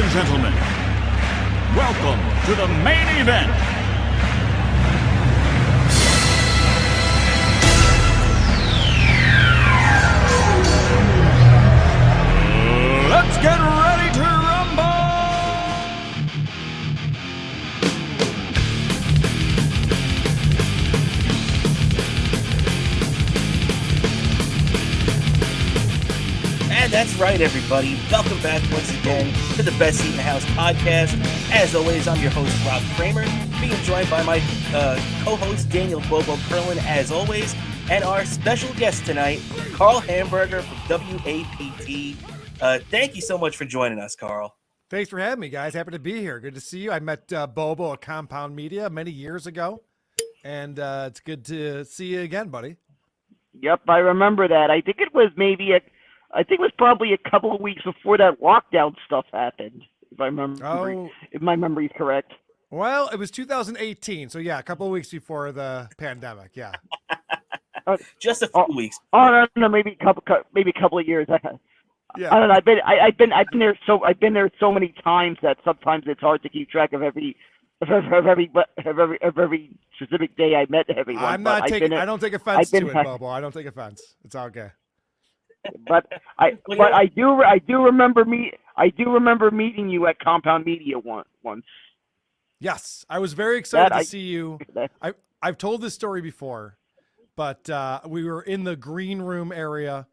and gentlemen, welcome to the main event. Let's get ready to rumble! And that's right, everybody. Welcome back once again to the Best Seat in the House podcast. As always, I'm your host, Rob Kramer, being joined by my co-host, Daniel Bobo Curlin, as always, and our special guest tonight, Karl Hamburger from WAPT. Thank you so much for joining us, Karl. Thanks for having me, guys. Happy to be here. Good to see you. I met Bobo at Compound Media many years ago, and it's good to see you again, buddy. Yep, I remember that. I think it was probably a couple of weeks before that lockdown stuff happened, if I remember. If my memory's correct. Well, it was 2018, so yeah, a couple of weeks before the pandemic. Yeah. Just a few weeks. Oh no, maybe a couple of years. Yeah. I don't know. I've been there so many times that sometimes it's hard to keep track of every specific day I met everyone. I don't take offense to it, Bobo. I don't take offense. It's all okay. But I do remember meeting you at Compound Media once. Yes, I was very excited to see you. I've told this story before, but we were in the green room area,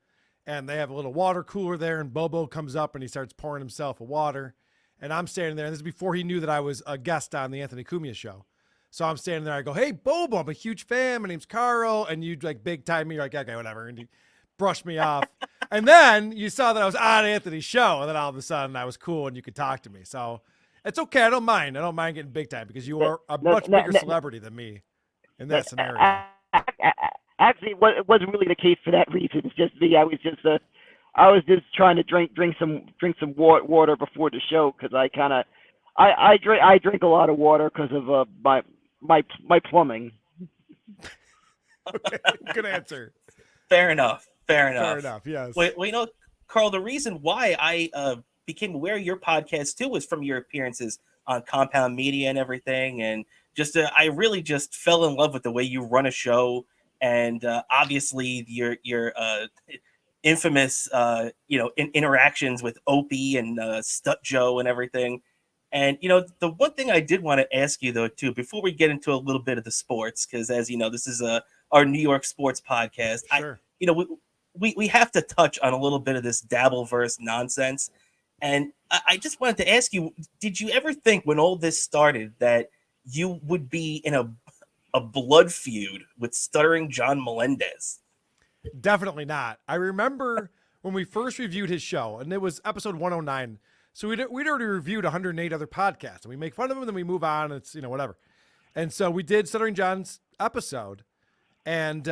and they have a little water cooler there, and Bobo comes up and he starts pouring himself a water, and I'm standing there, and this is before he knew that I was a guest on the Anthony Cumia show. So I'm standing there, I go, "Hey, Bobo, I'm a huge fan. My name's Karl," and you like big time me, you're like, "Okay, whatever," and you brushed me off. And then you saw that I was on Anthony's show, and then all of a sudden I was cool and you could talk to me. So it's okay. I don't mind getting big time because you are a much bigger celebrity than me in that scenario. Actually, it wasn't really the case for that reason. It's just me. I was just trying to drink some water before the show because I drink a lot of water because of my plumbing. Okay, good answer. Fair enough. Yes. Well, Karl, the reason why I became aware of your podcast too was from your appearances on Compound Media and everything, and just I really just fell in love with the way you run a show. And obviously your infamous interactions with Opie and Stut Joe and everything. And the one thing I did want to ask you though too before we get into a little bit of the sports, because as you know, this is our New York sports podcast. Sure. We have to touch on a little bit of this Dabbleverse nonsense. And I just wanted to ask you, did you ever think when all this started that you would be in a blood feud with stuttering John Melendez? Definitely not. I remember when we first reviewed his show, and it was episode 109. So we'd already reviewed 108 other podcasts, and we make fun of them, and then we move on, and it's, whatever. And so we did Stuttering John's episode, and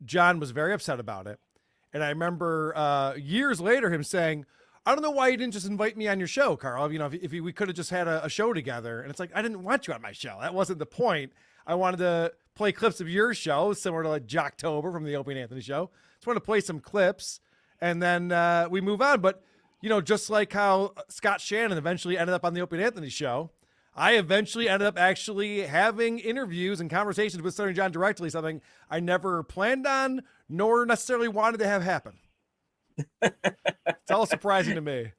John was very upset about it. And I remember years later him saying, "I don't know why you didn't just invite me on your show, Karl. If we could have just had a show together." And it's like, I didn't want you on my show. That wasn't the point. I wanted to play clips of your show, similar to like Jocktober from the Opie and Anthony Show. Just wanted to play some clips, and then we move on. But, just like how Scott Shannon eventually ended up on the Opie and Anthony Show, I eventually ended up actually having interviews and conversations with Stuttering John directly, something I never planned on nor necessarily wanted to have happen. It's all surprising to me.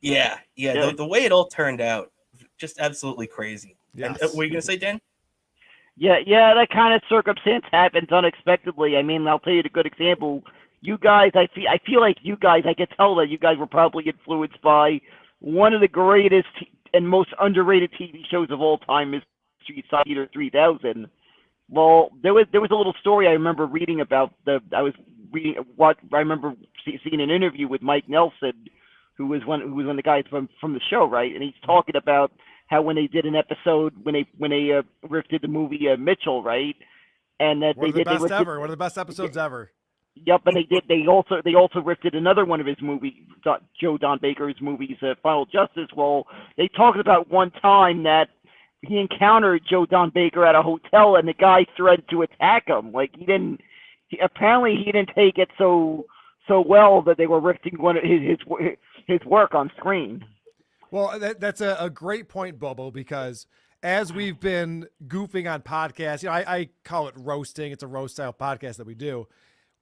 Yeah. The way it all turned out, just absolutely crazy. Yes. And what were you going to say, Dan? Yeah, that kind of circumstance happens unexpectedly. I mean, I'll tell you a good example. You guys, I feel like you guys, I could tell that you guys were probably influenced by one of the greatest and most underrated TV shows of all time, is Street Fighter 3000. Well, there was a little story I remember reading about I remember seeing an interview with Mike Nelson, who was one of the guys from the show, right? And he's talking about how when they did an episode when they riffed the movie Mitchell, right? And that one of the best episodes ever. Yep, and they also riffed another one of his movies, Joe Don Baker's movies, Final Justice. Well, they talked about one time that he encountered Joe Don Baker at a hotel, and the guy threatened to attack him. Like apparently he didn't take it so well that they were riffing one of his work on screen. Well, that's a great point, Bobo, because as we've been goofing on podcasts, I call it roasting. It's a roast style podcast that we do.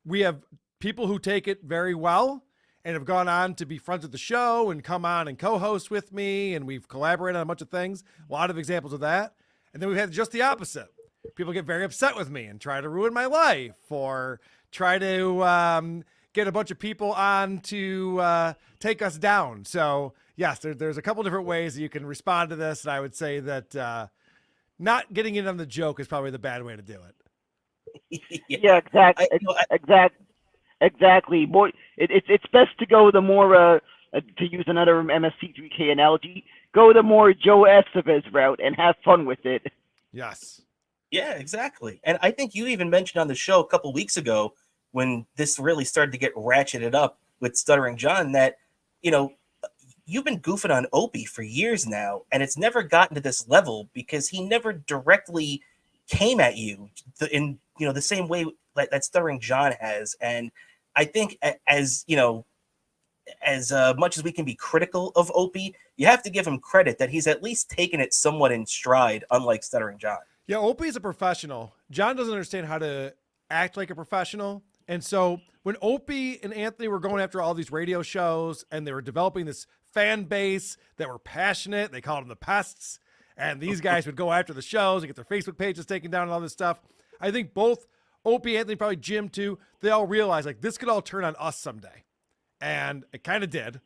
We have people who take it very well and have gone on to be friends of the show and come on and co-host with me, and we've collaborated on a bunch of things. A lot of examples of that. And then we've had just the opposite. People get very upset with me and try to ruin my life, or try to get a bunch of people on to take us down. So yes, there's a couple different ways that you can respond to this. And I would say that not getting in on the joke is probably the bad way to do it. Yeah, exactly. Exactly. More, it's best to go the more, to use another MSC3K analogy, go the more Joe Estevez route and have fun with it. Yes. Yeah, exactly. And I think you even mentioned on the show a couple weeks ago when this really started to get ratcheted up with Stuttering John that, you've been goofing on Opie for years now, and it's never gotten to this level because he never directly came at you in, the same way that Stuttering John has. And I think as much as we can be critical of Opie, you have to give him credit that he's at least taken it somewhat in stride, unlike Stuttering John. Yeah, Opie's a professional. John doesn't understand how to act like a professional. And so when Opie and Anthony were going after all these radio shows and they were developing this fan base that were passionate, they called them the pests, and these guys would go after the shows and get their Facebook pages taken down and all this stuff. I think both Opie, Anthony, probably Jim too, they all realized like this could all turn on us someday. And it kind of did.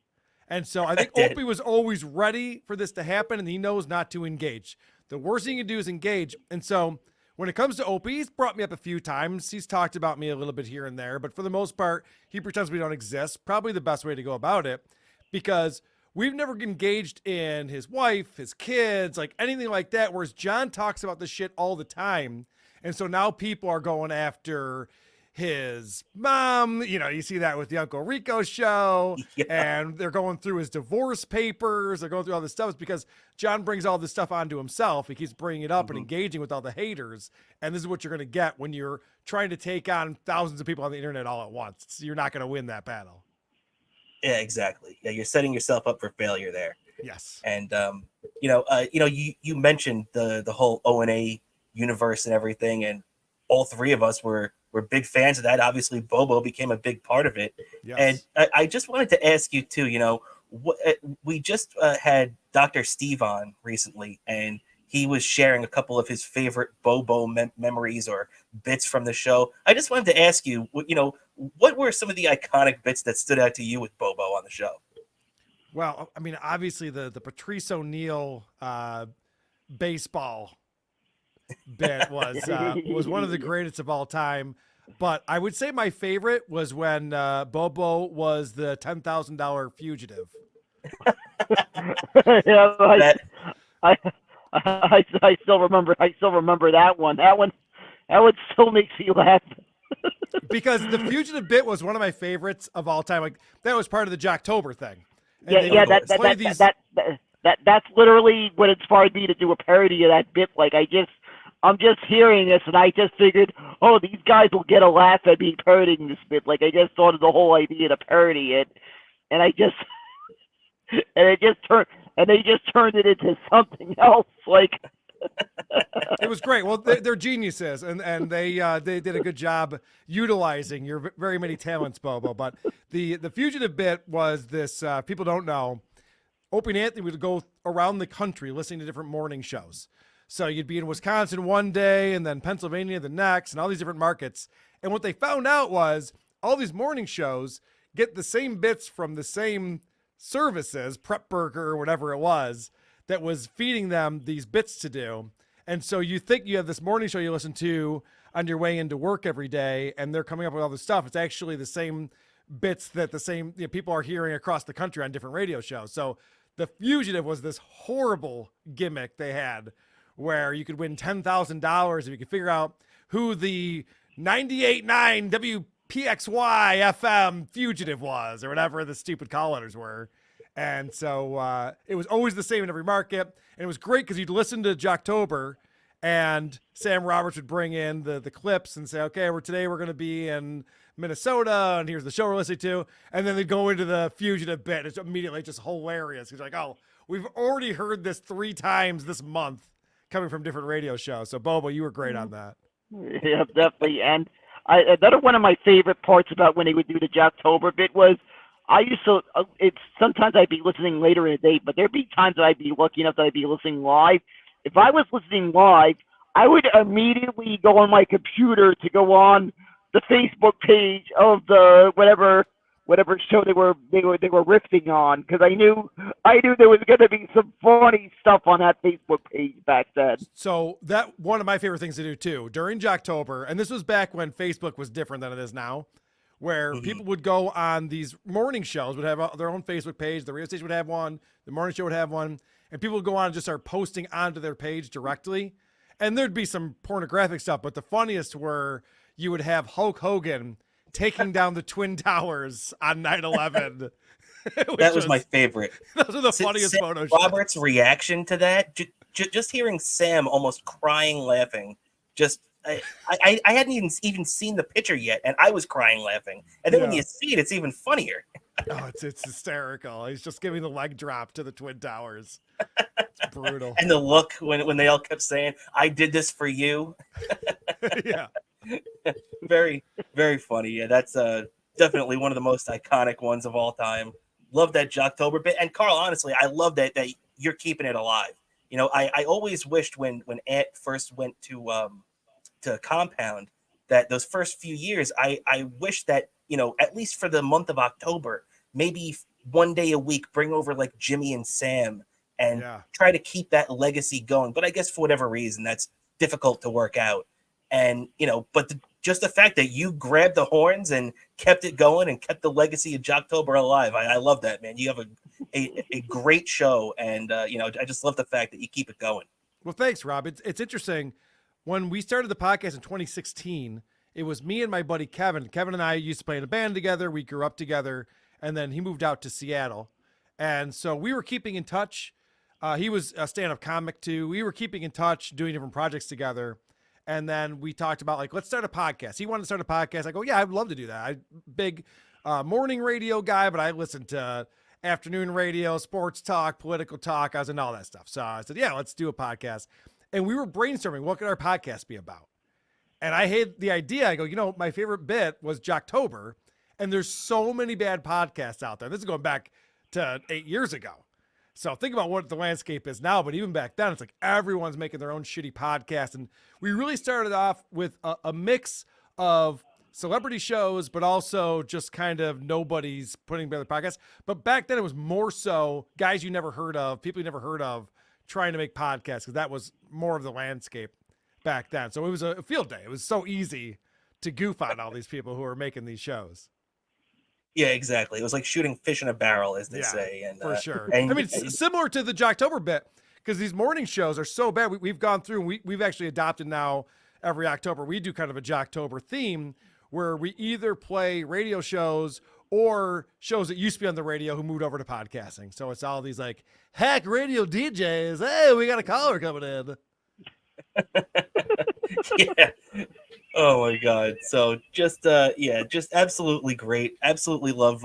And so I think Opie was always ready for this to happen, and he knows not to engage. The worst thing you can do is engage. And so when it comes to Opie, he's brought me up a few times. He's talked about me a little bit here and there, but for the most part, he pretends we don't exist. Probably the best way to go about it, because we've never engaged in his wife, his kids, like anything like that, whereas John talks about this shit all the time. And so now people are going after his mom, you see that with the Uncle Rico show, and they're going through his divorce papers. They're going through all this stuff. It's because John brings all this stuff onto himself. He keeps bringing it up and engaging with all the haters. And this is what you're going to get when you're trying to take on thousands of people on the internet all at once. You're not going to win that battle. Yeah, exactly. Yeah, you're setting yourself up for failure there. Yes. And you mentioned the whole O&A universe and everything, and all three of us were big fans of that. Obviously, Bobo became a big part of it. Yes. And I just wanted to ask you too, we just had Dr. Steve on recently, and he was sharing a couple of his favorite Bobo memories or bits from the show. I just wanted to ask you, what were some of the iconic bits that stood out to you with Bobo on the show? Well, I mean, obviously the Patrice O'Neal baseball bit was one of the greatest of all time. But I would say my favorite was when Bobo was the $10,000 fugitive. Yeah, I still remember that one. That one still makes me laugh. Because the fugitive bit was one of my favorites of all time. Like that was part of the Jocktober thing. And that's literally what inspired me to do a parody of that bit. Like I'm just hearing this, and I just figured, oh, these guys will get a laugh at me parodying this bit. Like I just thought of the whole idea to parody it, and they just turned it into something else. Like it was great. Well, they're geniuses, and they did a good job utilizing your very many talents, Bobo. But the fugitive bit was this. People don't know. Opie and Anthony would go around the country listening to different morning shows. So you'd be in Wisconsin one day and then Pennsylvania the next and all these different markets. And what they found out was all these morning shows get the same bits from the same services, Prep Burger or whatever it was, that was feeding them these bits to do. And so you think you have this morning show you listen to on your way into work every day, and they're coming up with all this stuff. It's actually the same bits that the same people are hearing across the country on different radio shows. So the fugitive was this horrible gimmick they had where you could win $10,000 if you could figure out who the 98.9 WPXY FM fugitive was or whatever the stupid call letters were. And so it was always the same in every market. And it was great because you'd listen to Jocktober and Sam Roberts would bring in the clips and say, okay, today we're going to be in Minnesota and here's the show we're listening to. And then they'd go into the fugitive bit. It's immediately just hilarious. He's like, oh, we've already heard this 3 times this month coming from different radio shows. So Bobo, you were great on that. Yeah, definitely. And another one of my favorite parts about when he would do the Jocktober bit was I used to. It's sometimes I'd be listening later in the day, but there'd be times that I'd be lucky enough that I'd be listening live. If I was listening live, I would immediately go on my computer to go on the Facebook page of the whatever show they were riffing on, because I knew there was going to be some funny stuff on that Facebook page back then. So that one of my favorite things to do too during Jocktober, and this was back when Facebook was different than it is now, where people would go on these morning shows, would have their own Facebook page, the radio station would have one, the morning show would have one, and people would go on and just start posting onto their page directly, and there'd be some pornographic stuff, but the funniest were you would have Hulk Hogan taking down the Twin Towers on 9/11. That was my favorite. Those are the funniest Sam photos. Roberts' reaction to that, just hearing Sam almost crying, laughing. Just I hadn't even seen the picture yet, and I was crying, laughing. And then when you see it, it's even funnier. Oh, it's hysterical. He's just giving the leg drop to the Twin Towers. It's brutal. And the look when they all kept saying, "I did this for you." Yeah. Very, very funny. Yeah, that's definitely one of the most iconic ones of all time. Love that Jocktober bit. And Karl, honestly, I love that you're keeping it alive. You know, I always wished when Ant first went to Compound that those first few years, I wish that, you know, at least for the month of October, maybe one day a week, bring over like Jimmy and Sam and try to keep that legacy going. But I guess for whatever reason, that's difficult to work out. And, you know, but just the fact that you grabbed the horns and kept it going and kept the legacy of Jocktober alive. I love that, man. You have a great show. And, you know, I just love the fact that you keep it going. Well, thanks, Rob. It's interesting. When we started the podcast in 2016, it was me and my buddy Kevin. Kevin and I used to play in a band together. We grew up together. And then he moved out to Seattle. And so we were keeping in touch. He was a stand-up comic too. We were keeping in touch, doing different projects together. And then we talked about, like, let's start a podcast. He wanted to start a podcast. I go, yeah, I'd love to do that. I'm big morning radio guy, but I listen to afternoon radio, sports talk, political talk. I was into all that stuff. So I said, yeah, let's do a podcast. And we were brainstorming, what could our podcast be about? And I had the idea. I go, you know, my favorite bit was Jocktober. And there's so many bad podcasts out there. This is going back to 8 years ago. So think about what the landscape is now, but even back then, it's like everyone's making their own shitty podcast. And we really started off with a mix of celebrity shows, but also just kind of nobody's putting together podcasts. But back then it was more so guys you never heard of, people you never heard of, trying to make podcasts, because that was more of the landscape back then. So it was a field day. It was so easy to goof on all these people who were making these shows. Yeah, exactly. It was like shooting fish in a barrel, as they say. And for sure. And, I mean, it's similar to the Jocktober bit, because these morning shows are so bad. We've gone through, and we've actually adopted now every October. We do kind of a Jocktober theme where we either play radio shows or shows that used to be on the radio who moved over to podcasting. So it's all these like hack radio DJs. Hey, we got a caller coming in. Yeah. Oh my God. So just just absolutely great. Absolutely love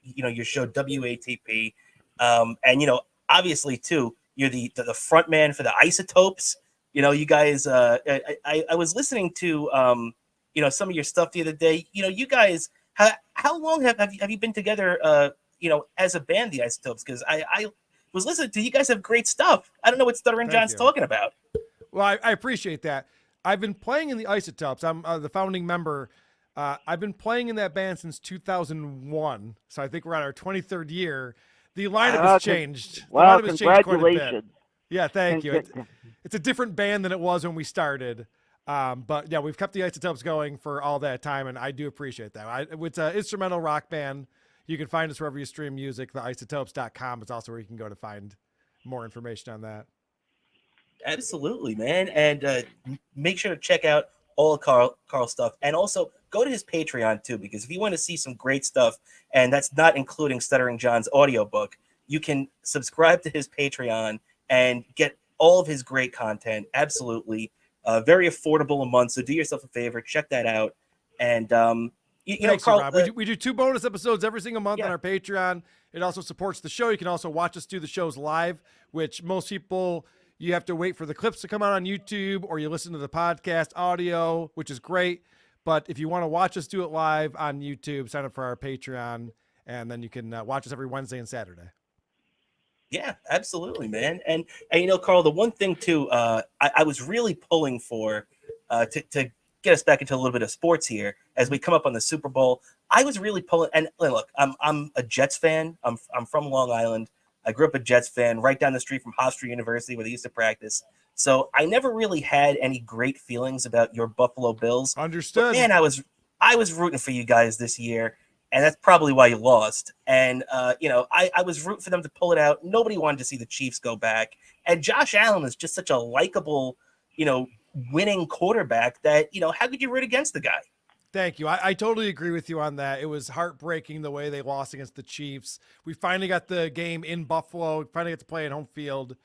you know, your show WATP. And you know, obviously too, you're the front man for the Isotopes. You know, you guys I was listening to you know, some of your stuff the other day. You know, you guys, how long have you been together you know, as a band, the Isotopes? Because I was listening to you guys have great stuff. I don't know what Stuttering John's talking about. Well, I appreciate that. I've been playing in the Isotopes. I'm the founding member. I've been playing in that band since 2001. So I think we're on our 23rd year. The lineup has changed. Well, the lineup has changed quite a bit. congratulations. Yeah, thank you. It's a different band than it was when we started. But yeah, we've kept the Isotopes going for all that time, and I do appreciate that. It's an instrumental rock band. You can find us wherever you stream music. Theisotopes.com is also where you can go to find more information on that. Absolutely, man. And make sure to check out all of Karl's stuff. And also go to his Patreon too, because if you want to see some great stuff, and that's not including Stuttering John's audiobook, you can subscribe to his Patreon and get all of his great content. Absolutely. Very affordable a month. So do yourself a favor, check that out. And Thanks, Karl, Rob. We do 2 bonus episodes every single month on our Patreon. It also supports the show. You can also watch us do the shows live, which most people, you have to wait for the clips to come out on YouTube, or you listen to the podcast audio, which is great. But if you want to watch us do it live on YouTube, sign up for our Patreon, and then you can watch us every Wednesday and Saturday. Yeah, absolutely, man. And Karl, the one thing too, I was really pulling for to get us back into a little bit of sports here as we come up on the Super Bowl. I was really pulling, and look, I'm a Jets fan. I'm from Long Island. I grew up a Jets fan right down the street from Hofstra University, where they used to practice. So I never really had any great feelings about your Buffalo Bills. Understood. But man, I was rooting for you guys this year, and that's probably why you lost. And I was rooting for them to pull it out. Nobody wanted to see the Chiefs go back. And Josh Allen is just such a likable, winning quarterback that, how could you root against the guy? Thank you. I totally agree with you on that. It was heartbreaking the way they lost against the Chiefs. We finally got the game in Buffalo, finally got to play at home field.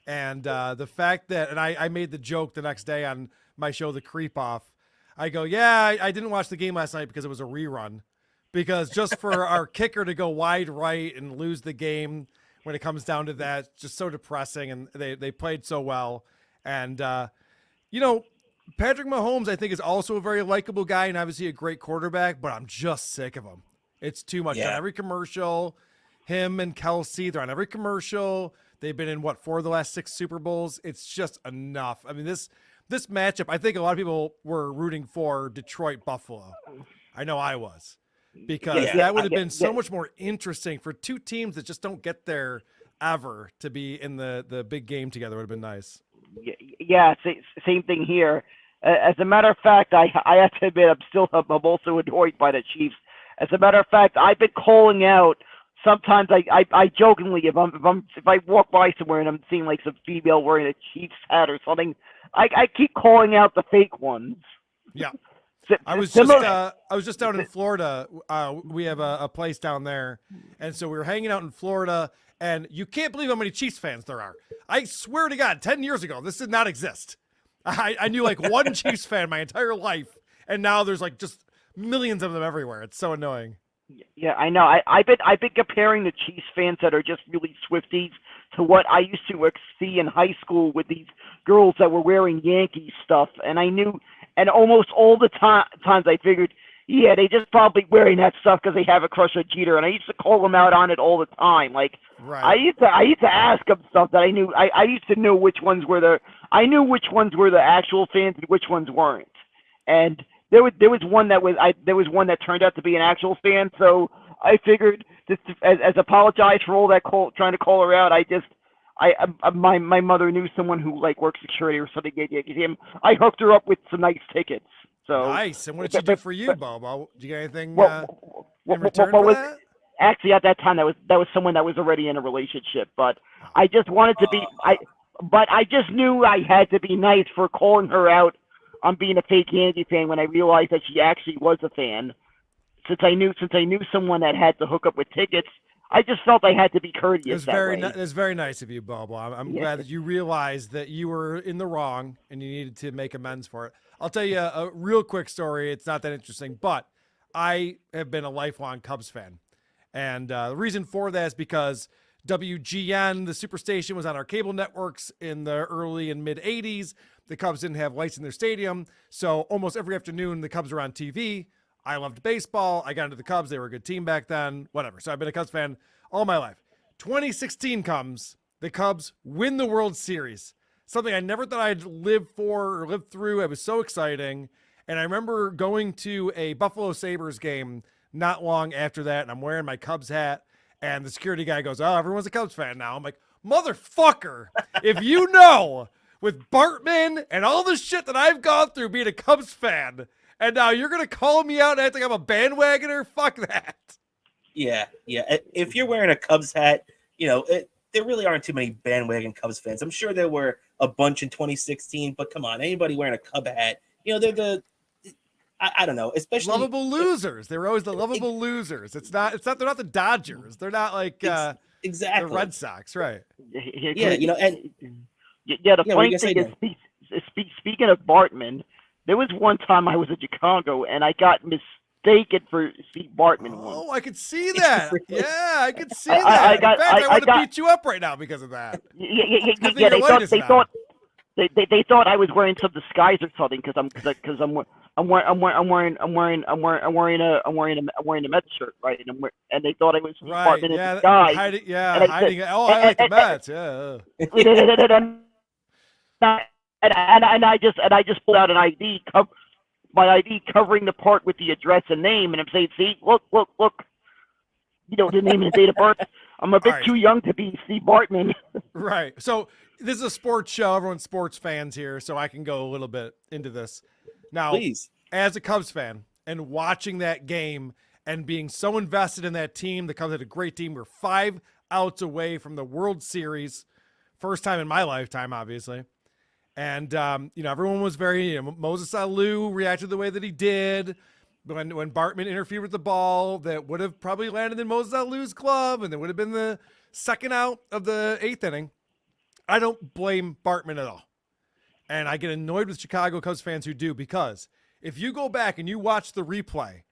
And the fact that, and I made the joke the next day on my show, The Creep Off. I go, I didn't watch the game last night because it was a rerun. Because just for our kicker to go wide right and lose the game when it comes down to that, it's just so depressing. And they played so well. And, Patrick Mahomes, I think, is also a very likable guy and obviously a great quarterback, but I'm just sick of him. It's too much. On every commercial, him and Kelsey, they're on every commercial. They've been in, 4 of the last 6 Super Bowls? It's just enough. I mean, this matchup, I think a lot of people were rooting for Detroit-Buffalo. I know I was. Because that would have been so much more interesting for 2 teams that just don't get there ever to be in the big game together. Would have been nice. Yeah, same thing here. As a matter of fact, I have to admit I'm also annoyed by the Chiefs. As a matter of fact, I've been calling out. Sometimes I jokingly, if I walk by somewhere and I'm seeing like some female wearing a Chiefs hat or something, I keep calling out the fake ones. Yeah. I was just down in Florida. We have a place down there, and so we were hanging out in Florida. And you can't believe how many Chiefs fans there are. I swear to God, 10 years ago, this did not exist. I knew like one Chiefs fan my entire life, and now there's like just millions of them everywhere. It's so annoying. Yeah, I know. I've been comparing the Chiefs fans that are just really Swifties to what I used to see in high school with these girls that were wearing Yankee stuff, and I knew, and almost all the times I figured, yeah, they just probably wearing that stuff because they have a crush on Jeter, and I used to call them out on it all the time. Like, right. I used to ask them stuff that I knew. I used to know which ones were the actual fans and which ones weren't. And there was one that turned out to be an actual fan. So I figured, just as apologize for all that trying to call her out. My mother knew someone who like worked security or something. I hooked her up with some nice tickets. So nice. And what did she do for you, Bobo? Did you get anything in return for that? Actually, at that time, that was someone that was already in a relationship. But I just wanted to be but I just knew I had to be nice for calling her out on being a fake Yankee fan when I realized that she actually was a fan. Since I knew someone that had to hook up with tickets, I just felt I had to be courteous. It was very nice of you, Bobo. I'm glad that you realized that you were in the wrong and you needed to make amends for it. I'll tell you a real quick story. It's not that interesting, but I have been a lifelong Cubs fan. And the reason for that is because WGN, the Superstation, was on our cable networks in the early and mid 80s. The Cubs didn't have lights in their stadium. So almost every afternoon, the Cubs were on TV. I loved baseball. I got into the Cubs. They were a good team back then, whatever. So I've been a Cubs fan all my life. 2016 comes, the Cubs win the World Series. Something I never thought I'd live for or live through. It was so exciting. And I remember going to a Buffalo Sabres game not long after that, and I'm wearing my Cubs hat, and the security guy goes, oh, everyone's a Cubs fan now. I'm like, motherfucker, if you know, with Bartman and all the shit that I've gone through being a Cubs fan, and now you're going to call me out and act like I'm a bandwagoner? Fuck that. Yeah. If you're wearing a Cubs hat, there really aren't too many bandwagon Cubs fans. I'm sure there were a bunch in 2016, but come on, anybody wearing a Cub hat, they're I don't know, especially lovable losers. They were always the lovable losers. They're not the Dodgers. They're not like exactly the Red Sox, right? Yeah, and the funny thing is, speaking of Bartman, there was one time I was in Chicago and I got mistaken for Steve Bartman once. Oh, I could see that. Yeah, I could see I that. In fact, I would have got- beat you up right now because of that. Yeah, Good thing yeah. your light is on. They thought I was wearing some disguise or something because I'm wearing a Mets shirt, right? And they thought I was Steve Right. Bartman Yeah. in disguise. Hiding. Oh, I like the Mets. Yeah. And I just pulled out an ID, my ID covering the part with the address and name, and I'm saying, see, look, you know, the name and the date of birth. I'm a bit Right. too young to be Steve Bartman. Right. So this is a sports show. Everyone's sports fans here, so I can go a little bit into this. Now, Please. as a Cubs fan and watching that game and being so invested in that team, the Cubs had a great team. We're 5 outs away from the World Series. First time in my lifetime, obviously. And, you know, everyone was very, you know, Moses Alou reacted the way that he did when Bartman interfered with the ball that would have probably landed in Moses Alou's glove, and it would have been the second out of the 8th inning. I don't blame Bartman at all. And I get annoyed with Chicago Cubs fans who do, because if you go back and you watch the replay,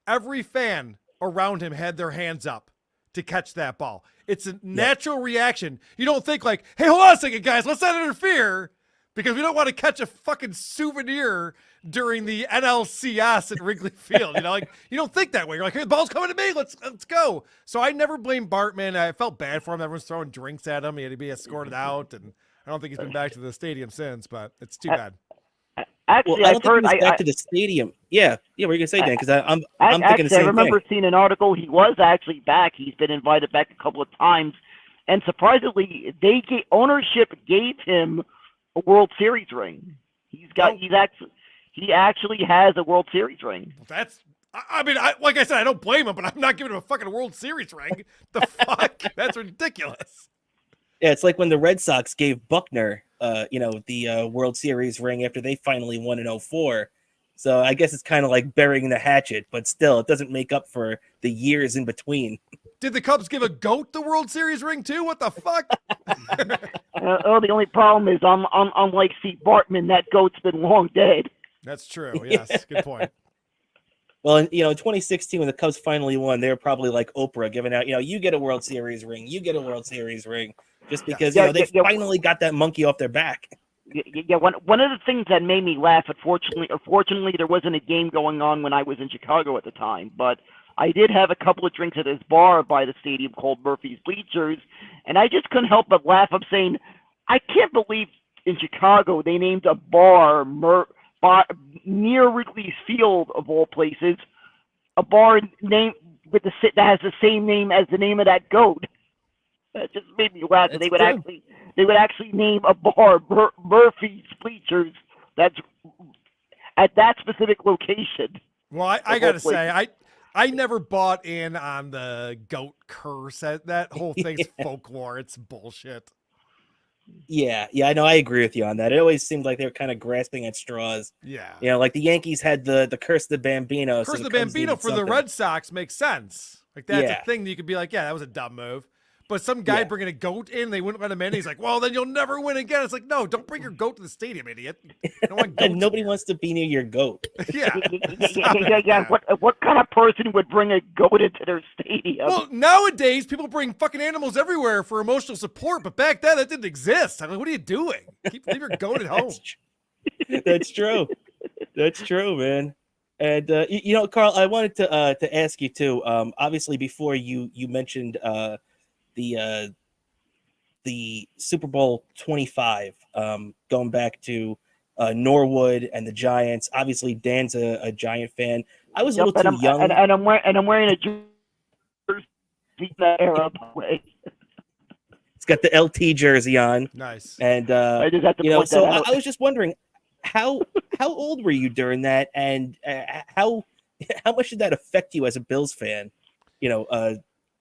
every fan around him had their hands up to catch that ball. It's a natural reaction. You don't think like, hey, hold on a second, guys, let's not interfere, because we don't want to catch a fucking souvenir during the NLCS at Wrigley Field. You know, like, you don't think that way. You're like, hey, the ball's coming to me. Let's go. So I never blame Bartman. I felt bad for him. Everyone's throwing drinks at him. He had to be escorted out, and I don't think he's been back to the stadium since, but it's too bad. Actually, Well, I I've don't think heard. he was back to the stadium. Yeah. What are you gonna say, Dan? Because I'm thinking the Actually, same I remember thing. seeing an article. He was actually back. He's been invited back a couple of times, and surprisingly, ownership gave him a World Series ring. He actually has a World Series ring. That's, I mean, like I said, I don't blame him, but I'm not giving him a fucking World Series ring. The fuck? That's ridiculous. Yeah, it's like when the Red Sox gave Buckner, the World Series ring after they finally won in 2004. So I guess it's kind of like burying the hatchet, but still, it doesn't make up for the years in between. Did the Cubs give a GOAT the World Series ring too? What the fuck? The only problem is, unlike Steve Bartman, that goat's been long dead. That's true. Yes, good point. Well, in 2016, when the Cubs finally won, they were probably like Oprah, giving out, you get a World Series ring, you get a World Series ring, just because they finally got that monkey off their back. Yeah, one of the things that made me laugh, unfortunately, there wasn't a game going on when I was in Chicago at the time, but I did have a couple of drinks at this bar by the stadium called Murphy's Bleachers, and I just couldn't help but laugh. I'm saying, I can't believe in Chicago they named a bar near Wrigley Field, of all places, a bar named that has the same name as the name of that goat. That just made me laugh. They would actually name a bar Murphy's Bleachers that's at that specific location. Well, I gotta say, I never bought in on the goat curse. That whole thing's folklore. It's bullshit. Yeah, I know. I agree with you on that. It always seemed like they were kind of grasping at straws. Yeah. Like the Yankees had the Curse of the Bambino. Curse of the Bambino for the Red Sox makes sense. Like, that's a thing that you could be like, yeah, that was a dumb move. But some guy bringing a goat in, they wouldn't let him in. He's like, well, then you'll never win again. It's like, no, don't bring your goat to the stadium, idiot. I don't want goats. Nobody wants to be near your goat. Yeah. What kind of person would bring a goat into their stadium? Well, nowadays, people bring fucking animals everywhere for emotional support. But back then, that didn't exist. I'm like, what are you doing? Leave your goat at home. That's true. That's true, man. And, Carl, I wanted to ask you, too. Obviously, before you mentioned the Super Bowl 25, going back to Norwood and the Giants. Obviously, Dan's a Giant fan. I was a little too young, and I'm wearing a jersey that era. It's got the LT jersey on. Nice. And I just have to point that out. I was just wondering how old were you during that, and how much did that affect you as a Bills fan?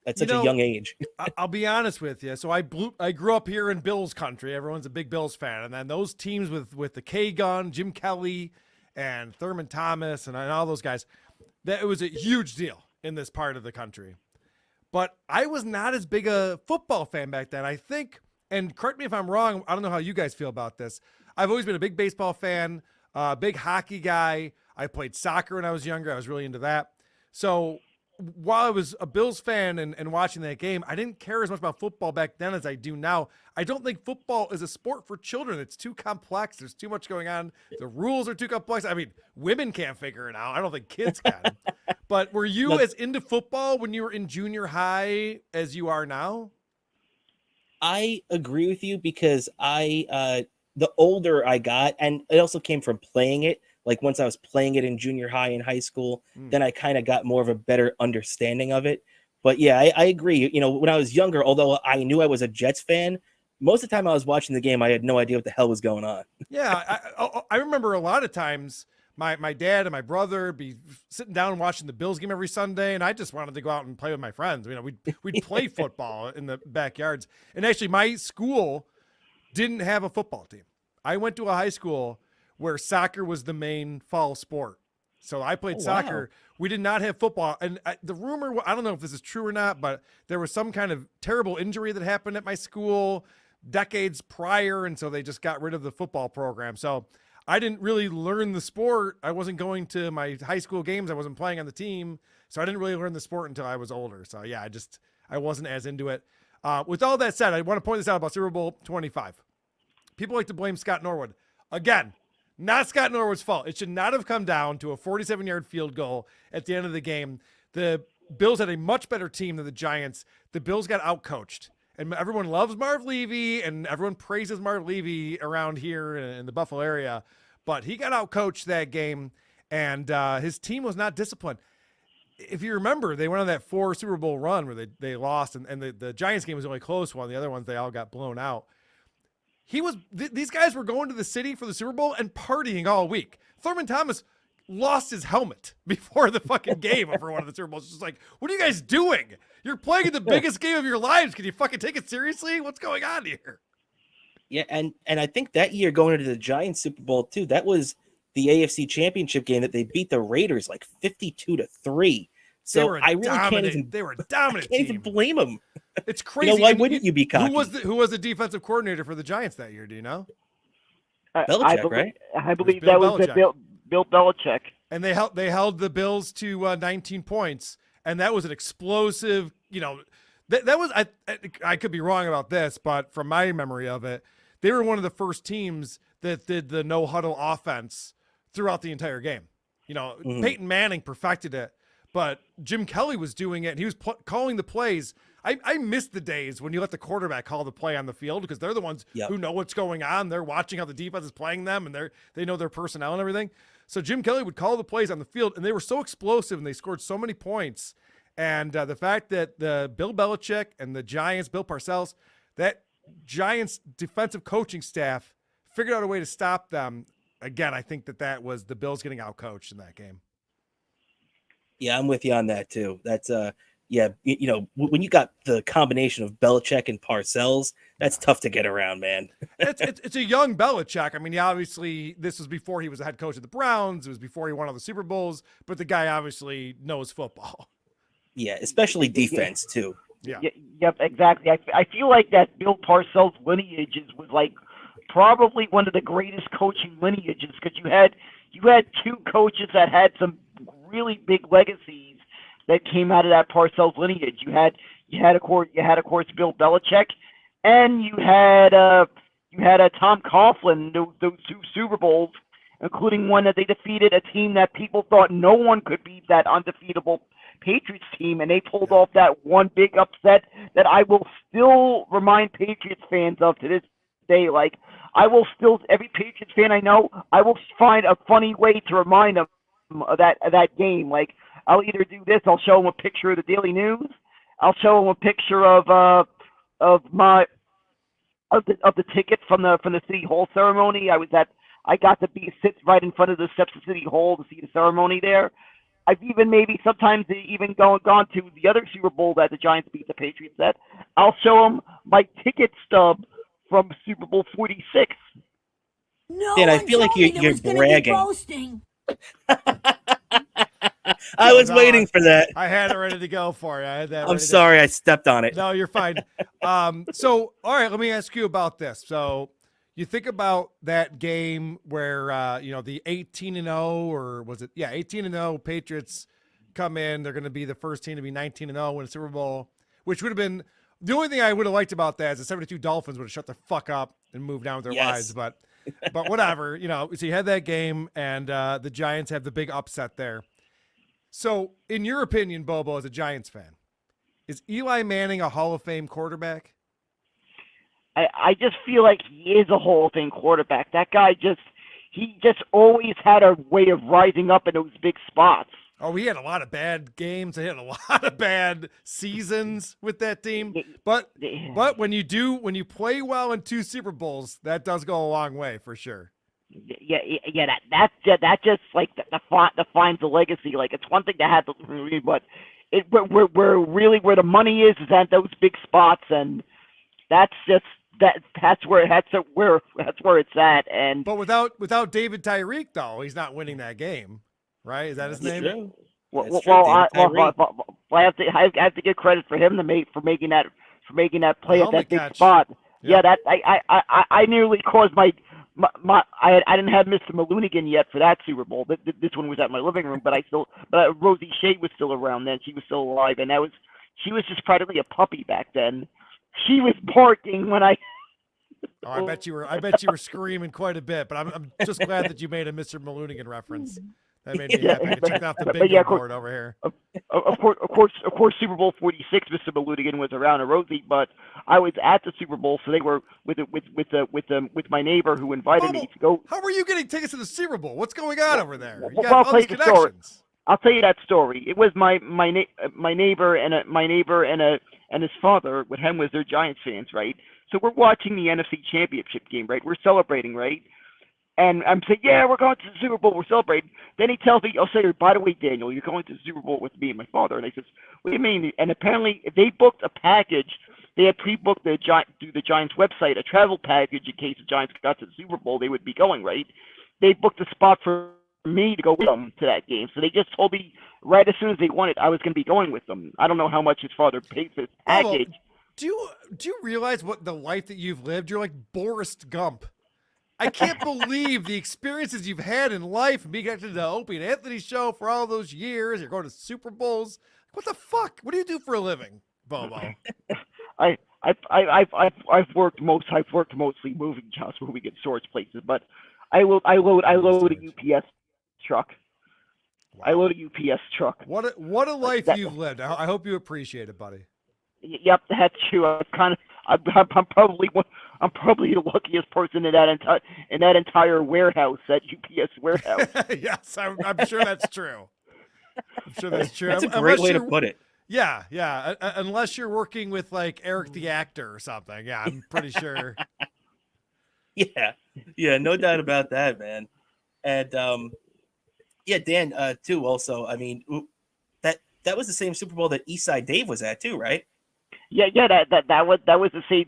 At such a young age. I'll be honest with you. So I grew up here in Bills country. Everyone's a big Bills fan. And then those teams with the K-Gun, Jim Kelly, and Thurman Thomas, and all those guys, that it was a huge deal in this part of the country. But I was not as big a football fan back then. I think, and correct me if I'm wrong, I don't know how you guys feel about this. I've always been a big baseball fan, big hockey guy. I played soccer when I was younger. I was really into that. So while I was a Bills fan and watching that game, I didn't care as much about football back then as I do now. I don't think football is a sport for children. It's too complex. There's too much going on. The rules are too complex. I mean, women can't figure it out. I don't think kids can. But were you as into football when you were in junior high as you are now? I agree with you because the older I got, and it also came from playing it. Like once I was playing it in junior high and high school, then I kind of got more of a better understanding of it. But yeah, I agree. You know, when I was younger, although I knew I was a Jets fan, most of the time I was watching the game, I had no idea what the hell was going on. Yeah, I remember a lot of times my dad and my brother be sitting down and watching the Bills game every Sunday, and I just wanted to go out and play with my friends. You know, we'd play football in the backyards. And actually, my school didn't have a football team. I went to a high school where soccer was the main fall sport. So I played soccer. Wow. We did not have football. And the rumor, I don't know if this is true or not, but there was some kind of terrible injury that happened at my school decades prior. And so they just got rid of the football program. So I didn't really learn the sport. I wasn't going to my high school games. I wasn't playing on the team. So I didn't really learn the sport until I was older. So yeah, I wasn't as into it. With all that said, I want to point this out about Super Bowl 25. People like to blame Scott Norwood. Again, not Scott Norwood's fault. It should not have come down to a 47-yard field goal at the end of the game. The Bills had a much better team than the Giants. The Bills got outcoached. And everyone loves Marv Levy, and everyone praises Marv Levy around here in the Buffalo area. But he got outcoached that game, and his team was not disciplined. If you remember, they went on that 4 Super Bowl run where they lost, and the Giants game was the only close one. The other ones, they all got blown out. These guys were going to the city for the Super Bowl and partying all week. Thurman Thomas lost his helmet before the fucking game for one of the Super Bowls. It's just like, what are you guys doing? You're playing in the biggest game of your lives. Can you fucking take it seriously? What's going on here? Yeah, and I think that year going into the Giants Super Bowl too, that was the AFC Championship game that they beat the Raiders like 52-3. So I really can't even. They were a dominant. Can't even blame them. It's crazy. You know, why wouldn't you be cocky? Who was the defensive coordinator for the Giants that year? Do you know? Belichick, right? I believe that was Bill Belichick. And they held the Bills to 19 points, and that was an explosive. You know, that was I could be wrong about this, but from my memory of it, they were one of the first teams that did the no huddle offense throughout the entire game. You know, Peyton Manning perfected it. But Jim Kelly was doing it, and he was calling the plays. I miss the days when you let the quarterback call the play on the field because they're the ones who know what's going on. They're watching how the defense is playing them, and they know their personnel and everything. So Jim Kelly would call the plays on the field, and they were so explosive, and they scored so many points. And the fact that the Bill Belichick and the Giants, Bill Parcells, that Giants defensive coaching staff figured out a way to stop them. Again, I think that was the Bills getting outcoached in that game. Yeah, I'm with you on that too. That's you know, when you got the combination of Belichick and Parcells, that's tough to get around, man. it's a young Belichick. I mean, obviously this was before he was the head coach of the Browns. It was before he won all the Super Bowls, but the guy obviously knows football. Yeah, especially defense too. Yeah. Yep, exactly. I feel like that Bill Parcells lineage was like probably one of the greatest coaching lineages because you had 2 coaches that had some really big legacies that came out of that Parcells lineage. You had of course Bill Belichick, and you had Tom Coughlin. Those 2 Super Bowls, including one that they defeated a team that people thought no one could beat, that undefeatable Patriots team, and they pulled off that one big upset that I will still remind Patriots fans of to this day. Like, every Patriots fan I know, I will find a funny way to remind them of that game. Like, I'll either do this, I'll show them a picture of the Daily News, I'll show them a picture of the ticket from the City Hall ceremony. I got to sit right in front of the steps of City Hall to see the ceremony there. I've even sometimes gone to the other Super Bowl that the Giants beat the Patriots at. I'll show them my ticket stub from Super Bowl 46. No, Dan, I feel like you're bragging. I was waiting for that. I had it ready to go for you. I'm sorry I stepped on it. No, you're fine. So, all right, let me ask you about this. So, you think about that game where the 18-0, or was it? Yeah, 18-0 Patriots come in. They're going to be the first team to be 19-0, win a Super Bowl, which would have been the only thing I would have liked about that is the 72 Dolphins would have shut the fuck up and moved down with their lives. But whatever, so you had that game, and the Giants have the big upset there. So, in your opinion, Bobo, as a Giants fan, is Eli Manning a Hall of Fame quarterback? I just feel like he is a Hall of Fame quarterback. That guy he just always had a way of rising up in those big spots. Oh, he had a lot of bad games. He had a lot of bad seasons with that team. But when you play well in 2 Super Bowls, that does go a long way for sure. Yeah. That just like defines the legacy. Like, it's one thing to have the, but where the money is at those big spots, and that's where it's at. And but without David Tyreek though, he's not winning that game. Right? Is that his name? True. I have to give credit for him for making that play at that big spot. Yep. Yeah, that I nearly caused I didn't have Mr. Malunigan yet for that Super Bowl. This one was at my living room, but Rosie Shea was still around then. She was still alive, and she was just practically a puppy back then. She was barking when I. Oh, I bet you were screaming quite a bit, but I'm just glad that you made a Mr. Malunigan reference. That made me happy. I can check out the big board over here. Of course, Super Bowl 46, Mr. Malunigan was around a Rosie, but I was at the Super Bowl, so they were with my neighbor who invited me to go. How were you getting tickets to the Super Bowl? What's going on over there? You got I'll all tell these you the story. connections. I'll tell you that story. It was my neighbor and his father. With him was their Giants fans, right? So we're watching the NFC Championship game, right? We're celebrating, right? And I'm saying, yeah, we're going to the Super Bowl. We're celebrating. Then he tells me, I'll say, by the way, Daniel, you're going to the Super Bowl with me and my father. And I says, what do you mean? And apparently they booked a package. They had pre-booked through the Giants website, a travel package in case the Giants got to the Super Bowl, they would be going, right? They booked a spot for me to go with them to that game. So they just told me right as soon as they wanted, I was going to be going with them. I don't know how much his father paid for this package. Do you realize what the life that you've lived? You're like Boris Gump. I can't believe the experiences you've had in life and being connected to the Opie and Anthony Show for all those years. You're going to Super Bowls. What the fuck? What do you do for a living, Bobo? I've worked mostly moving jobs where we get storage places, but I load a UPS truck. Wow. I load a UPS truck. What a life you've lived. I hope you appreciate it, buddy. Yep, that's true. I'm probably the luckiest person in that entire warehouse, that UPS warehouse. Yes, I'm sure that's true. That's a great way to put it. Yeah. Unless you're working with like Eric the actor or something. Yeah, I'm pretty sure. Yeah, no doubt about that, man. And Dan, too. Also, I mean, that was the same Super Bowl that Eastside Dave was at too, right? Yeah. That was the same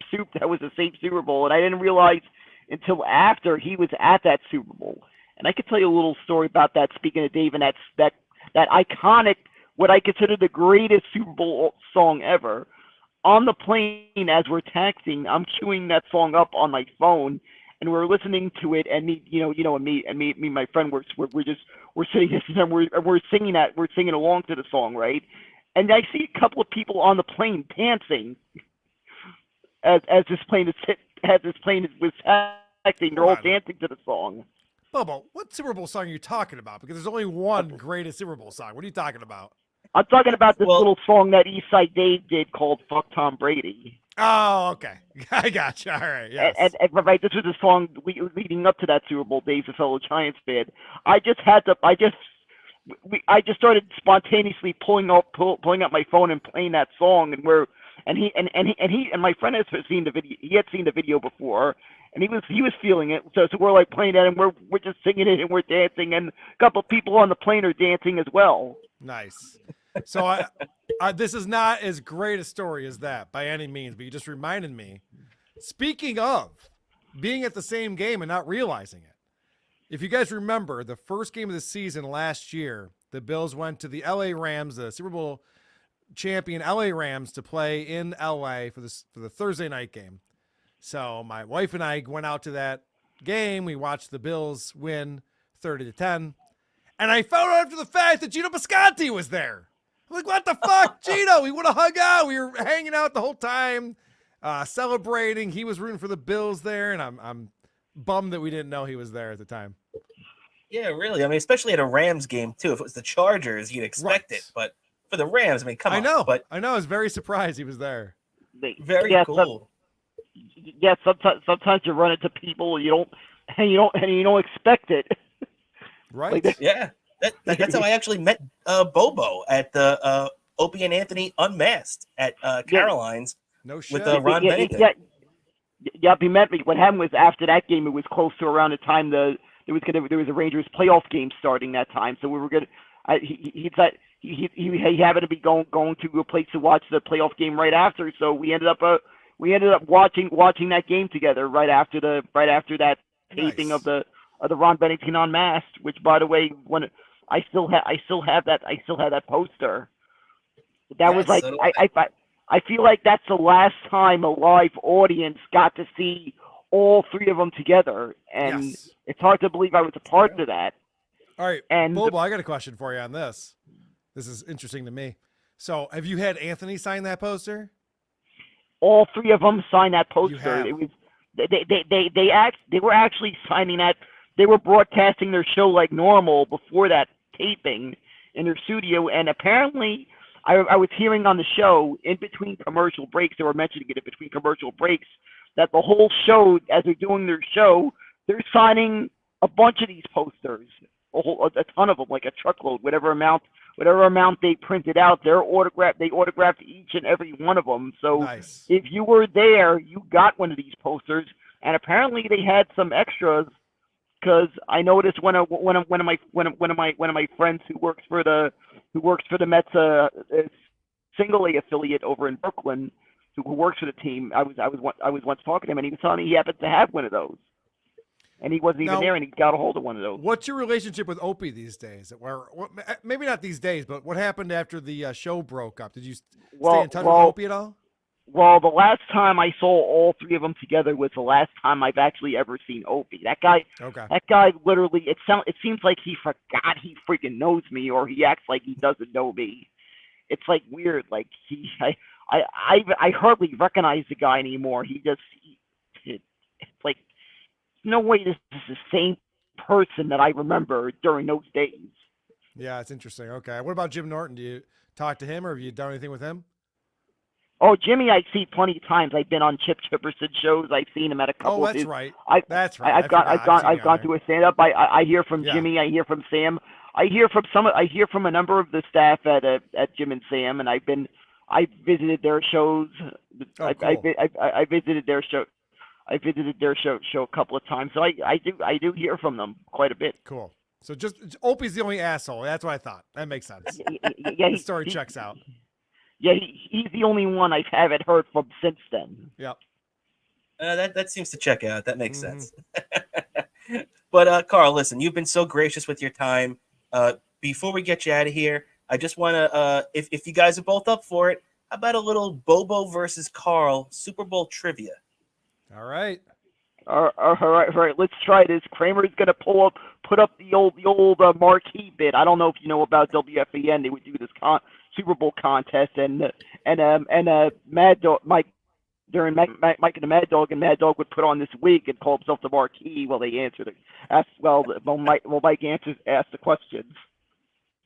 Super Bowl, and I didn't realize until after he was at that Super Bowl. And I could tell you a little story about that. Speaking of Dave, and that iconic, what I consider the greatest Super Bowl song ever. On the plane, as we're taxiing, I'm queuing that song up on my phone, and we're listening to it. And me, and my friend, we're sitting and we're singing along to the song, right? And I see a couple of people on the plane dancing as this plane was acting. They're all dancing to the song. Bobo, what Super Bowl song are you talking about? Because there's only one greatest Super Bowl song. What are you talking about? I'm talking about this little song that Eastside Dave did called "Fuck Tom Brady." Oh, okay. I got you. All right. Yes. And right, this was a song leading up to that Super Bowl. Dave's a fellow Giants fan. I just started spontaneously pulling out my phone and playing that song, and my friend has seen the video. He had seen the video before, and he was feeling it. So we're like playing it, and we're just singing it, and we're dancing, and a couple of people on the plane are dancing as well. Nice. So this is not as great a story as that by any means, but you just reminded me. Speaking of being at the same game and not realizing it, if you guys remember the first game of the season last year, the Bills went to the LA Rams, the Super Bowl champion LA Rams, to play in LA for the Thursday night game. So my wife and I went out to that game. We watched the Bills win 30-10. And I found out after the fact that Gino Bisconti was there. I'm like, what the fuck, Gino? We would have hung out. We were hanging out the whole time, celebrating. He was rooting for the Bills there, and I'm bummed that we didn't know he was there at the time. Yeah, really. I mean, especially at a Rams game too. If it was the Chargers, you'd expect it, but for the Rams, I mean, come on. But I know. I was very surprised he was there. Very cool. Sometimes you run into people you don't expect it. Right. That's how I actually met Bobo at the Opie and Anthony Unmasked at Caroline's. No shit. With Ron Bennington. Yeah, he met me. What happened was after that game, it was close to around the time there was a Rangers playoff game starting that time. So we were gonna. He happened to be going to a place to watch the playoff game right after. So we ended up watching that game together right after that taping of the Ron Bennington Unmasked. Which, by the way, when I still have that poster. That was like I feel like that's the last time a live audience got to see all three of them together, and it's hard to believe I was a part of that. All right, and Bobo, I got a question for you on this. This is interesting to me. So, have you had Anthony sign that poster? All three of them signed that poster. It was they were actually signing that. They were broadcasting their show like normal before that taping in their studio, and apparently. I was hearing on the show in between commercial breaks, they were mentioning it in between commercial breaks, that the whole show, as they're doing their show, they're signing a bunch of these posters, a ton of them, like a truckload, whatever amount they printed out, they autographed each and every one of them. So If you were there, you got one of these posters, and apparently they had some extras. Because I noticed one of my friends who works for the Mets single A affiliate over in Brooklyn, who works for the team. I was once talking to him, and he was telling me he happens to have one of those, and he wasn't even there, and he got a hold of one of those. What's your relationship with Opie these days? Maybe not these days, but what happened after the show broke up? Did you stay in touch with Opie at all? Well, the last time I saw all three of them together was the last time I've actually ever seen Opie. That guy literally, it seems like he forgot he freaking knows me, or he acts like he doesn't know me. It's like weird. Like I hardly recognize the guy anymore. It's like no way this is the same person that I remember during those days. Yeah, it's interesting. Okay, what about Jim Norton? Do you talk to him, or have you done anything with him? Oh, Jimmy, I see plenty of times. I've been on Chip Chipperson shows. I've seen him at a couple. Oh, that's right. That's right. I've gone to a stand-up. I hear from Jimmy. I hear from Sam. I hear from a number of the staff at Jim and Sam, and I visited their shows. Oh, cool. I visited their show. I visited their show a couple of times. So I do hear from them quite a bit. Cool. So just Opie's the only asshole. That's what I thought. That makes sense. Yeah, the story checks out. Yeah, he's the only one I haven't heard from since then. Yep. That seems to check out. That makes sense. But Karl, listen, you've been so gracious with your time. Before we get you out of here, I just want to, if you guys are both up for it, how about a little Bobo versus Karl Super Bowl trivia? All right. All right. Let's try this. Kramer's gonna put up the old marquee bit. I don't know if you know about WFAN. They would do this Super Bowl contest, and Mad Dog Mike during Mike and the Mad Dog would put on this wig and call himself the Marquee while they answered it. Mike asked the questions.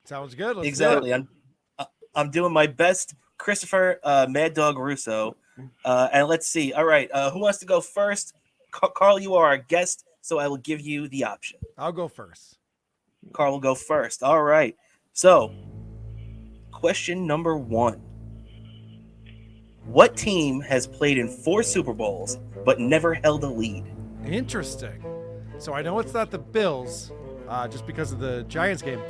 Sounds good. Let's exactly. I'm doing my best, Christopher Mad Dog Russo, and let's see. All right, who wants to go first? Karl, you are our guest, so I will give you the option. I'll go first. Karl will go first. All right. So, question number 1. What team has played in 4 Super Bowls but never held a lead? Interesting. So I know it's not the Bills, just because of the Giants game.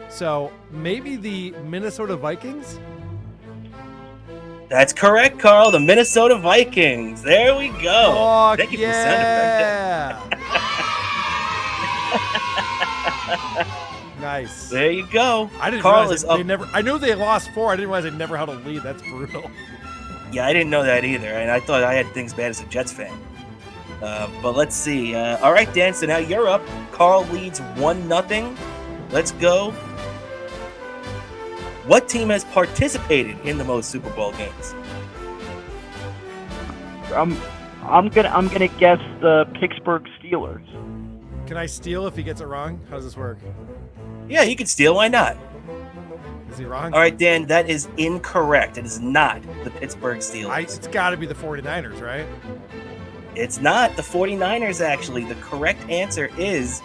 So maybe the Minnesota Vikings? That's correct, Karl. The Minnesota Vikings. There we go. Oh, thank you for the sound effect. Nice. There you go. I didn't Karl realize they never. I knew they lost 4. I didn't realize they never held a lead. That's brutal. Yeah, I didn't know that either, and I thought I had things bad as a Jets fan. But let's see. All right, Dan. So now you're up. Karl leads 1-0. let's go. What team has participated in the most Super Bowl games? I'm gonna guess the Pittsburgh Steelers. Can I steal if he gets it wrong? How does this work? Yeah, you can steal. Why not? Is he wrong? All right, Dan, that is incorrect. It is not the Pittsburgh Steelers. It's got to be the 49ers, right? It's not the 49ers, actually. The correct answer is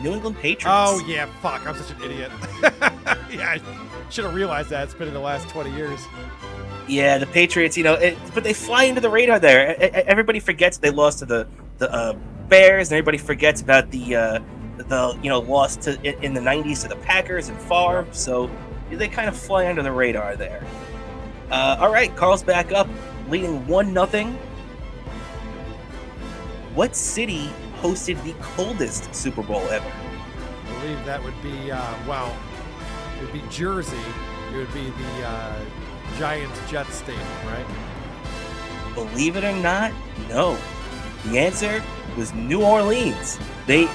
New England Patriots. Oh, yeah, fuck. I'm such an idiot. Yeah, I should have realized that. It's been in the last 20 years. Yeah, the Patriots, but they fly under the radar there. Everybody forgets they lost to the Bears, and everybody forgets about the loss in the 90s to the Packers and Favre. So they kind of fly under the radar there. All right, Carl's back up, leading 1-0. What city hosted the coldest Super Bowl ever? I believe that would be, it would be Jersey. It would be the Giants-Jets Stadium, right? Believe it or not, no. The answer was New Orleans. The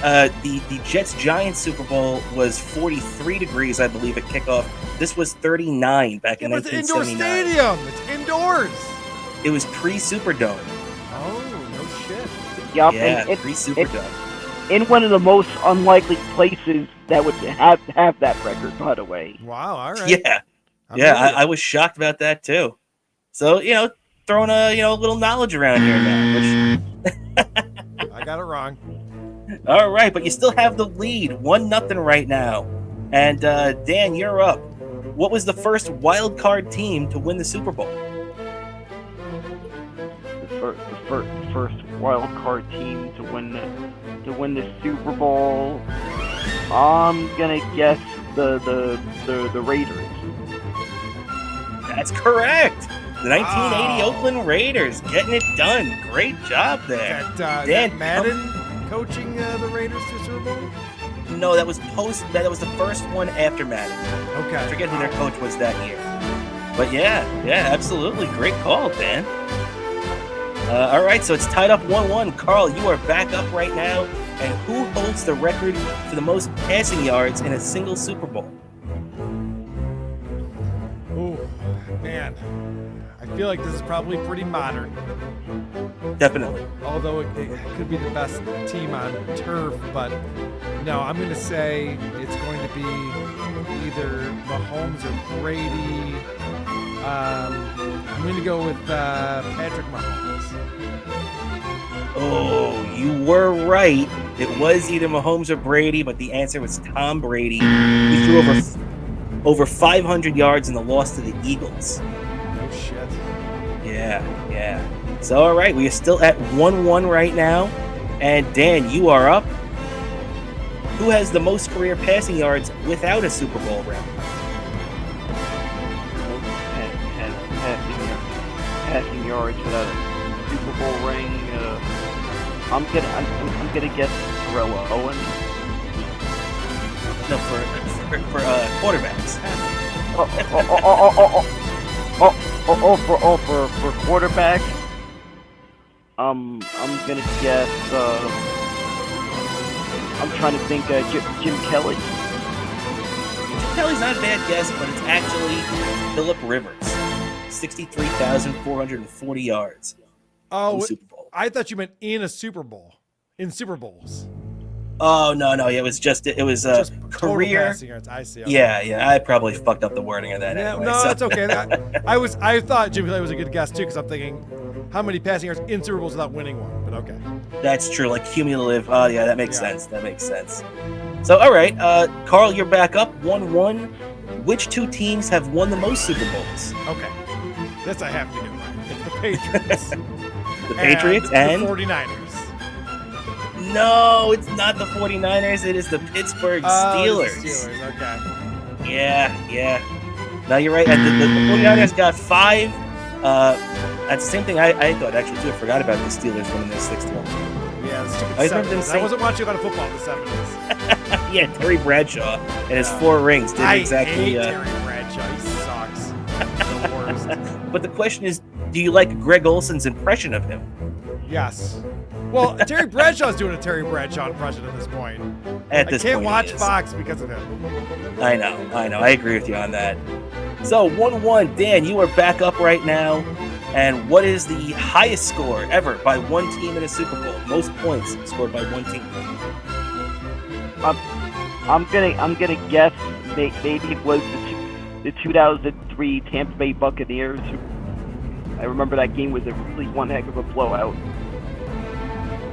Jets-Giants Super Bowl was 43 degrees, I believe, at kickoff. This was 39 back in 1979. It's an indoor stadium. It's indoors. It was pre-Superdome. Oh, no shit. Yup, Yeah, and pre-Superdome. in one of the most unlikely places that would have that record, by the way. Wow, all right. Yeah, I was shocked about that too. So, throwing a little knowledge around here now. I got it wrong. All right, but you still have the lead, 1-0 right now. And Dan, you're up. What was the first wild card team to win the Super Bowl? The first wild card team to win the Super Bowl. I'm gonna guess the Raiders. That's correct. The 1980 Oakland Raiders getting it done. Great job there. That Madden coaching the Raiders to Super Bowl? No, that was That was the first one after Madden. Okay. I forget who their coach was that year. But yeah, absolutely. Great call, Dan. All right, so it's tied up 1-1. Carl, you are back up right now. And who holds the record for the most passing yards in a single Super Bowl? Oh, man. I feel like this is probably pretty modern. Definitely. Although it could be the best team on turf, but no, I'm going to say it's going to be either Mahomes or Brady. I'm going to go with Patrick Mahomes. Oh, you were right. It was either Mahomes or Brady, but the answer was Tom Brady. He threw over 500 yards in the loss to the Eagles. No shit. Yeah. So, all right, we are still at 1-1 right now. And Dan, you are up. Who has the most career passing yards without a Super Bowl ring? Passing yards without a Super Bowl ring. I'm gonna guess Terrell Owens. No, for quarterbacks. For quarterback. I'm gonna guess. I'm trying to think. Jim Kelly. Jim Kelly's not a bad guess, but it's actually Phillip Rivers. 63,440 yards. Oh, Super Bowl. I thought you meant in a Super Bowl. In Super Bowls. Oh, no. It was just career. Passing yards. I see. Okay. Yeah. I probably fucked up the wording of that anyway. No, that's okay. I thought Jim Kelly was a good guess too, because I'm thinking how many passing yards in Super Bowls without winning one. But okay. That's true. Like cumulative. Oh, yeah, that makes sense. That makes sense. So, all right, Carl, you're back up 1-1. Which two teams have won the most Super Bowls? Okay. This I have to get right. It's the Patriots. The Patriots and the 49ers. No, it's not the 49ers. It is the Pittsburgh Steelers. The Steelers, okay. Yeah. No, you're right. The 49ers got 5. That's the same thing I thought, actually, too. I forgot about the Steelers winning their 6th one. Yeah, the stupid I remember them 70s. I wasn't watching a lot of football in the 70s. Yeah, Terry Bradshaw and his 4 rings did exactly. I hate Terry Bradshaw. He sucks. The worst. But the question is, do you like Greg Olson's impression of him? Yes. Well, Terry Bradshaw's doing a Terry Bradshaw impression at this point. I can't watch Fox because of him. I know. I agree with you on that. So 1-1, Dan, you are back up right now. And what is the highest score ever by one team in a Super Bowl? Most points scored by one team. I'm gonna guess maybe it was the 2003 Tampa Bay Buccaneers. I remember that game was a really one heck of a blowout.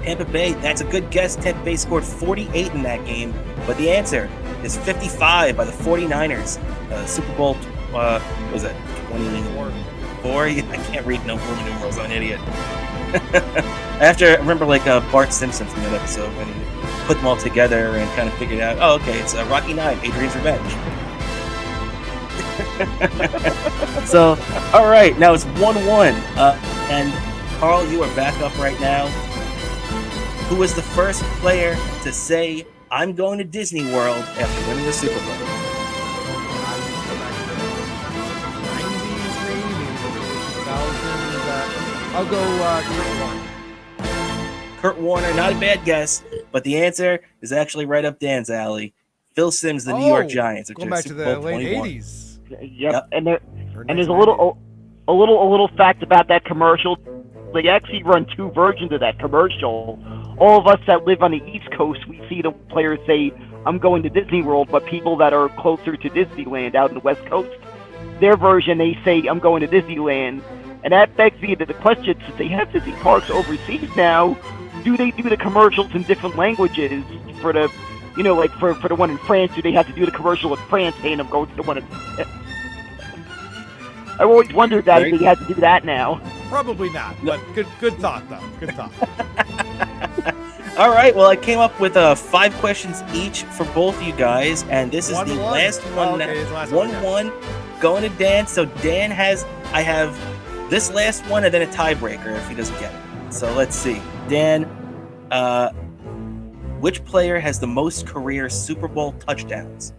Tampa Bay, that's a good guess. Tampa Bay scored 48 in that game, but the answer is 55 by the 49ers. Super Bowl, was it 24? I can't read Roman numerals, I'm an idiot. I remember Bart Simpson from that episode when he put them all together and kind of figured out, oh, okay, it's Rocky IX, Adrian's Revenge. So, all right, now it's 1-1. And Karl, you are back up right now. Who was the first player to say, I'm going to Disney World after winning the Super Bowl? 90s, maybe 2000s. I'll go Kurt Warner. Kurt Warner, not a bad guess, but the answer is actually right up Dan's alley. Phil Simms, the New York Giants. Going back to the late 80s. Yep. And there's a little fact about that commercial. They actually run two versions of that commercial. All of us that live on the East Coast, we see the players say, I'm going to Disney World, but people that are closer to Disneyland out in the West Coast, their version, they say, I'm going to Disneyland. And that begs the question, since they have Disney parks overseas now, do they do the commercials in different languages for the, for the one in France? Do they have to do the commercial in France saying I'm going to the one in... I've always wondered that if they had to do that now. Probably not, but good thought, though. Good thought. All right, well, I came up with 5 questions each for both you guys, and this is the last one. 1-1, going to Dan. So Dan I have this last one and then a tiebreaker if he doesn't get it. So let's see. Dan, which player has the most career Super Bowl touchdowns?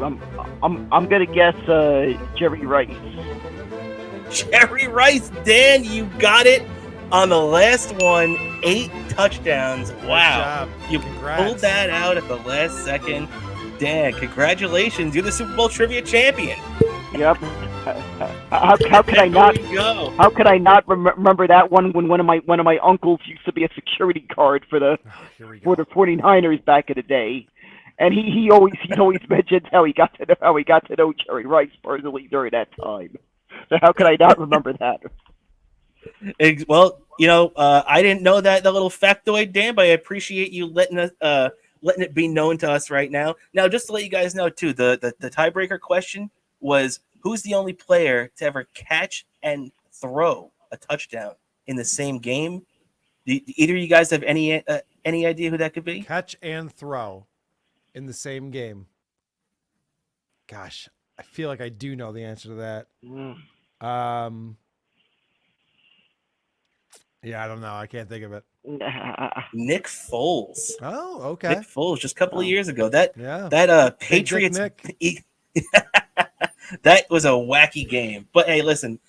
I'm gonna guess Jerry Rice. Jerry Rice, Dan, you got it on the last one. 8 touchdowns. Wow, you pulled that out at the last second. Dan, congratulations! You're the Super Bowl trivia champion. Yep. How could I not? How could I not remember that one when one of my uncles used to be a security guard for the 49ers back in the day. And he always mentions how he got to know Jerry Rice personally during that time. So how could I not remember that? Well, I didn't know that little factoid, Dan, but I appreciate you letting it be known to us right now. Now, just to let you guys know too, the tiebreaker question was, who's the only player to ever catch and throw a touchdown in the same game? Do either of you guys have any idea who that could be? Catch and throw in the same game. Gosh, I feel like I do know the answer to that. Yeah, I don't know. I can't think of it. Nick Foles. Oh, okay. Nick Foles, just a couple of years ago. That Patriots. That was a wacky game. But hey, listen,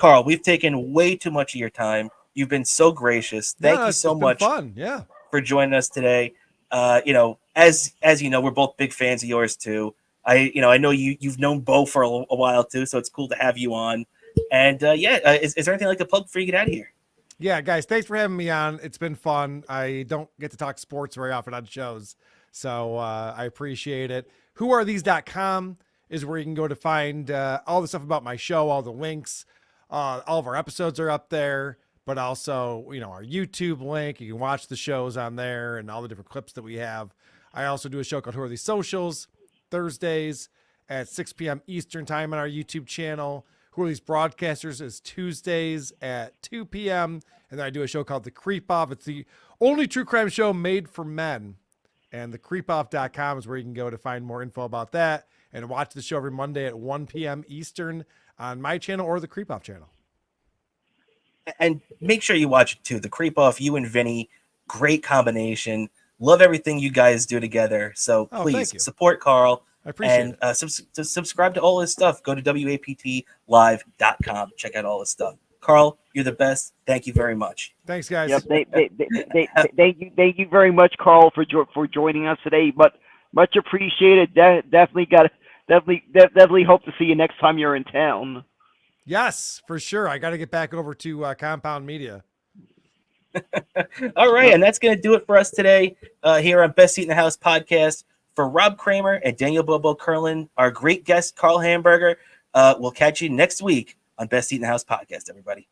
Karl, we've taken way too much of your time. You've been so gracious. Thank you so much. Fun, for joining us today. As you know, we're both big fans of yours too. I know you've known Bo for a while too, so it's cool to have you on. And is there anything like to plug before you get out of here? Yeah, guys, thanks for having me on. It's been fun. I don't get to talk sports very often on shows, so I appreciate it. Whoarethese.com is where you can go to find all the stuff about my show, all the links. All of our episodes are up there, but also, our YouTube link. You can watch the shows on there and all the different clips that we have. I also do a show called Who Are These Socials, Thursdays at 6 p.m. Eastern time on our YouTube channel. Who Are These Broadcasters is Tuesdays at 2 p.m. And then I do a show called The Creep Off. It's the only true crime show made for men. And thecreepoff.com is where you can go to find more info about that and watch the show every Monday at 1 p.m. Eastern on my channel or the Creep Off channel. And make sure you watch it too. The Creep Off, you and Vinny, great combination. Love everything you guys do together. So please support Karl. I appreciate And it. subscribe to all his stuff. Go to waptlive.com. Check out all his stuff. Carl, you're the best. Thank you very much. Thanks, guys. Yep. Thank you very much, Carl, for joining us today. But much appreciated. Definitely hope to see you next time you're in town. Yes, for sure. I got to get back over to Compound Media. All right, and that's going to do it for us today here on Best Seat in the House podcast. For Rob Kramer and Daniel Bobo Curlin, our great guest, Karl Hamburger, we'll catch you next week on Best Seat in the House podcast, everybody.